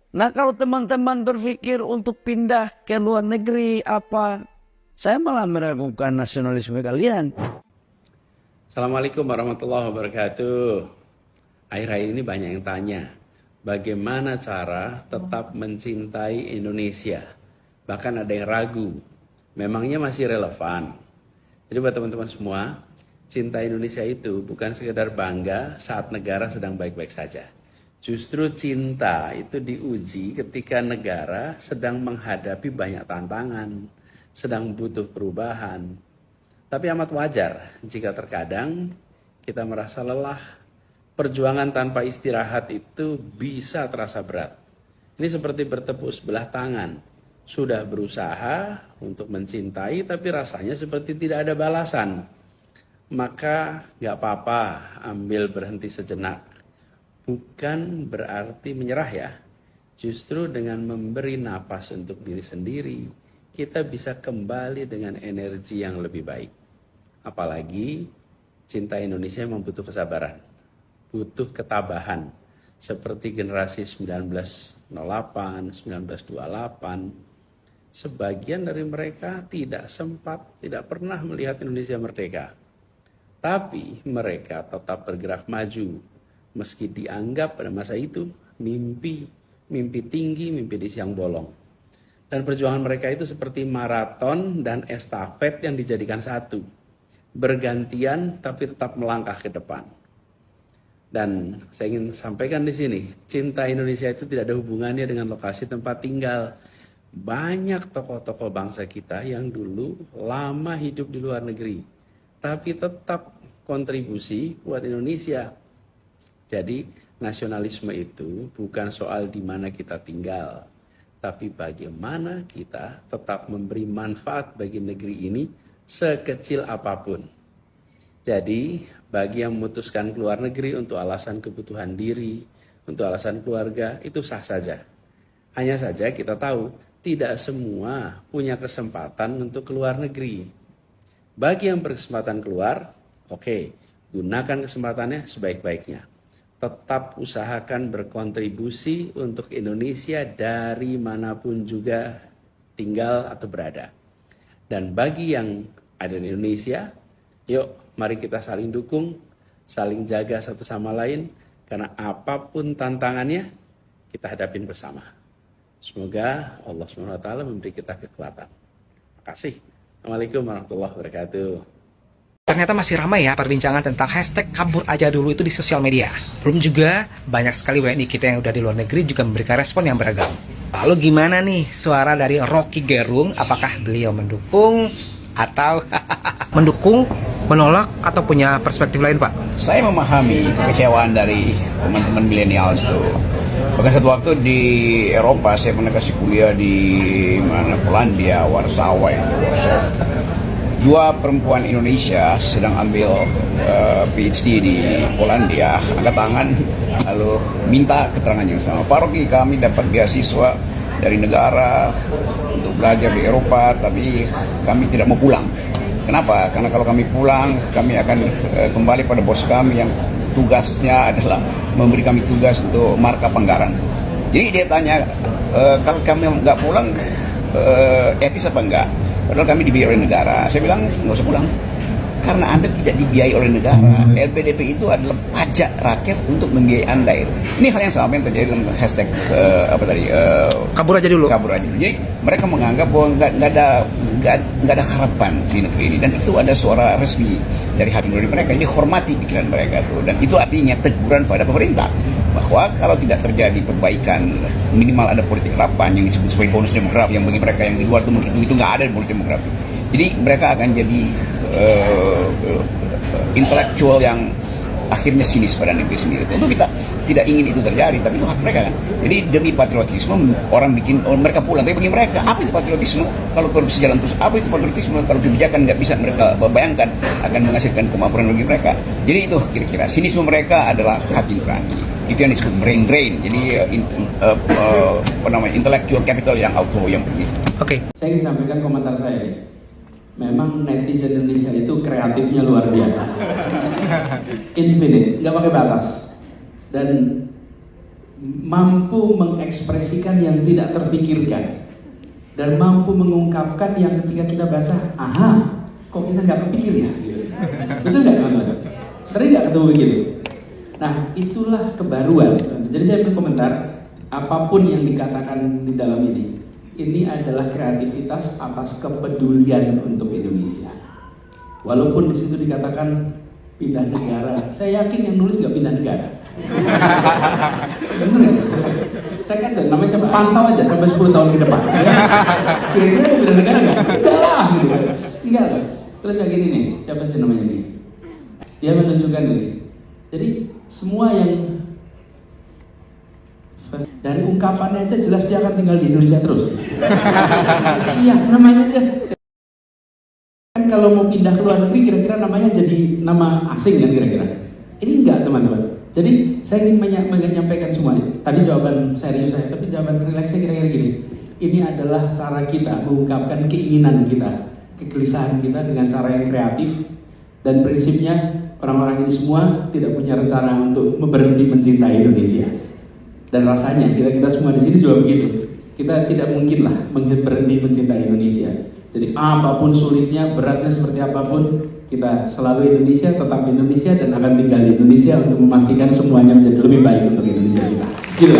Nah kalau teman-teman berpikir untuk pindah ke luar negeri apa, saya malah meragukan nasionalisme kalian. Assalamualaikum warahmatullahi wabarakatuh. Akhir-akhir ini banyak yang tanya, bagaimana cara tetap mencintai Indonesia? Bahkan ada yang ragu, memangnya masih relevan? Jadi buat teman-teman semua, cinta Indonesia itu bukan sekedar bangga saat negara sedang baik-baik saja. Justru cinta itu diuji ketika negara sedang menghadapi banyak tantangan, sedang butuh perubahan. Tapi amat wajar jika terkadang kita merasa lelah. Perjuangan tanpa istirahat itu bisa terasa berat. Ini seperti bertepuk sebelah tangan. Sudah berusaha untuk mencintai tapi rasanya seperti tidak ada balasan. Maka gak apa-apa ambil berhenti sejenak. Bukan berarti menyerah ya. Justru dengan memberi napas untuk diri sendiri, kita bisa kembali dengan energi yang lebih baik. Apalagi cinta Indonesia memang butuh kesabaran, butuh ketabahan. Seperti generasi 1908, 1928, sebagian dari mereka tidak sempat, tidak pernah melihat Indonesia merdeka. Tapi mereka tetap bergerak maju, meski dianggap pada masa itu mimpi tinggi, mimpi di siang bolong. Dan perjuangan mereka itu seperti maraton dan estafet yang dijadikan satu. Bergantian tapi tetap melangkah ke depan. Dan saya ingin sampaikan di sini, cinta Indonesia itu tidak ada hubungannya dengan lokasi tempat tinggal. Banyak tokoh-tokoh bangsa kita yang dulu lama hidup di luar negeri, tapi tetap kontribusi buat Indonesia. Jadi nasionalisme itu bukan soal di mana kita tinggal, tapi bagaimana kita tetap memberi manfaat bagi negeri ini sekecil apapun. Jadi bagi yang memutuskan keluar negeri untuk alasan kebutuhan diri, untuk alasan keluarga, itu sah saja. Hanya saja kita tahu tidak semua punya kesempatan untuk keluar negeri. Bagi yang berkesempatan keluar, oke, gunakan kesempatannya sebaik-baiknya. Tetap usahakan berkontribusi untuk Indonesia dari manapun juga tinggal atau berada. Dan bagi yang ada di Indonesia, yuk mari kita saling dukung, saling jaga satu sama lain, karena apapun tantangannya, kita hadapin bersama. Semoga Allah SWT memberi kita kekuatan. Terima kasih. Assalamualaikum warahmatullahi wabarakatuh. Ternyata masih ramai ya perbincangan tentang hashtag kabur aja dulu itu di sosial media. Belum juga banyak sekali WNI kita yang udah di luar negeri juga memberikan respon yang beragam. Lalu gimana nih suara dari Rocky Gerung? Apakah beliau mendukung atau mendukung, menolak, atau punya perspektif lain, Pak? Saya memahami kekecewaan dari teman-teman milenial itu. Bahkan satu waktu di Eropa saya pernah kasih kuliah di Polandia, Warsawa itu. Dua perempuan Indonesia sedang ambil PhD di Polandia, angkat tangan lalu minta keterangan yang sama. Pak Rocky, kami dapat beasiswa dari negara untuk belajar di Eropa, tapi kami tidak mau pulang. Kenapa? Karena kalau kami pulang, kami akan kembali pada bos kami yang tugasnya adalah memberi kami tugas untuk marka Panggaran. Jadi dia tanya, kalau kami nggak pulang, etis apa enggak? Padahal kami dibiayai oleh negara. Saya bilang nggak usah pulang, karena Anda tidak dibiayai oleh negara. LPDP itu adalah pajak rakyat untuk membiayai Anda itu. Ini hal yang sama yang terjadi dalam hashtag Kabur aja dulu. Kabur aja. Jadi mereka menganggap bahwa nggak ada harapan di negeri ini, dan itu ada suara resmi dari hati nurani mereka. Jadi hormati pikiran mereka itu, dan itu artinya teguran pada pemerintah bahwa kalau tidak terjadi perbaikan, minimal ada politik harapan yang disebut sebagai bonus demografi, yang bagi mereka yang di luar itu nggak ada bonus demografi. Jadi mereka akan jadi intelektual yang akhirnya sinis pada negeri sendiri. Tentu kita tidak ingin itu terjadi, tapi itu hak mereka kan. Jadi demi patriotisme orang mereka pulang. Tapi bagi mereka apa itu patriotisme? Kalau korupsi jalan terus, apa itu patriotisme? Kalau kebijakan nggak bisa mereka bayangkan akan menghasilkan kemampuan bagi mereka. Jadi itu kira-kira sinisme mereka adalah hati nurani. Itu yang disebut brain drain. Jadi intellectual capital yang yang begini. Oke. Saya ingin sampaikan komentar saya nih. Memang netizen Indonesia itu kreatifnya luar biasa. Infinite, nggak pakai batas. Dan mampu mengekspresikan yang tidak terpikirkan, dan mampu mengungkapkan yang ketika kita baca, aha, kok kita nggak kepikir ya? Gitu. Betul nggak teman-teman? Sering nggak ketemu begitu? Nah, itulah kebaruan. Jadi saya berkomentar, apapun yang dikatakan di dalam ini adalah kreativitas atas kepedulian untuk Indonesia. Walaupun di situ dikatakan pindah negara, saya yakin yang nulis nggak pindah negara. Bener nggak? Cek aja, namanya siapa? Pantau aja sampai 10 tahun ke depan. Kira-kira ada pindah negara nggak? Enggak lah, gitu kan? Enggak lah. Terus yang ini nih, siapa sih namanya nih? Dia menunjukkan ini. Jadi semua yang dari ungkapannya aja jelas dia akan tinggal di Indonesia terus. Iya, namanya aja. Kan kalau mau pindah ke luar negeri kira-kira namanya jadi nama asing kan kira-kira. Ini enggak teman-teman. Jadi saya ingin menyampaikan semuanya. Tadi jawaban serius saya, tapi jawaban rileks saya kira-kira gini. Ini adalah cara kita mengungkapkan keinginan kita, kegelisahan kita dengan cara yang kreatif. Dan prinsipnya orang-orang ini semua tidak punya rencana untuk berhenti mencintai Indonesia. Dan rasanya kita semua di sini juga begitu. Kita tidak mungkin lah berhenti mencintai Indonesia. Jadi apapun sulitnya, beratnya seperti apapun, kita selalu Indonesia, tetap Indonesia, dan akan tinggal di Indonesia untuk memastikan semuanya menjadi lebih baik untuk Indonesia kita. Gitu.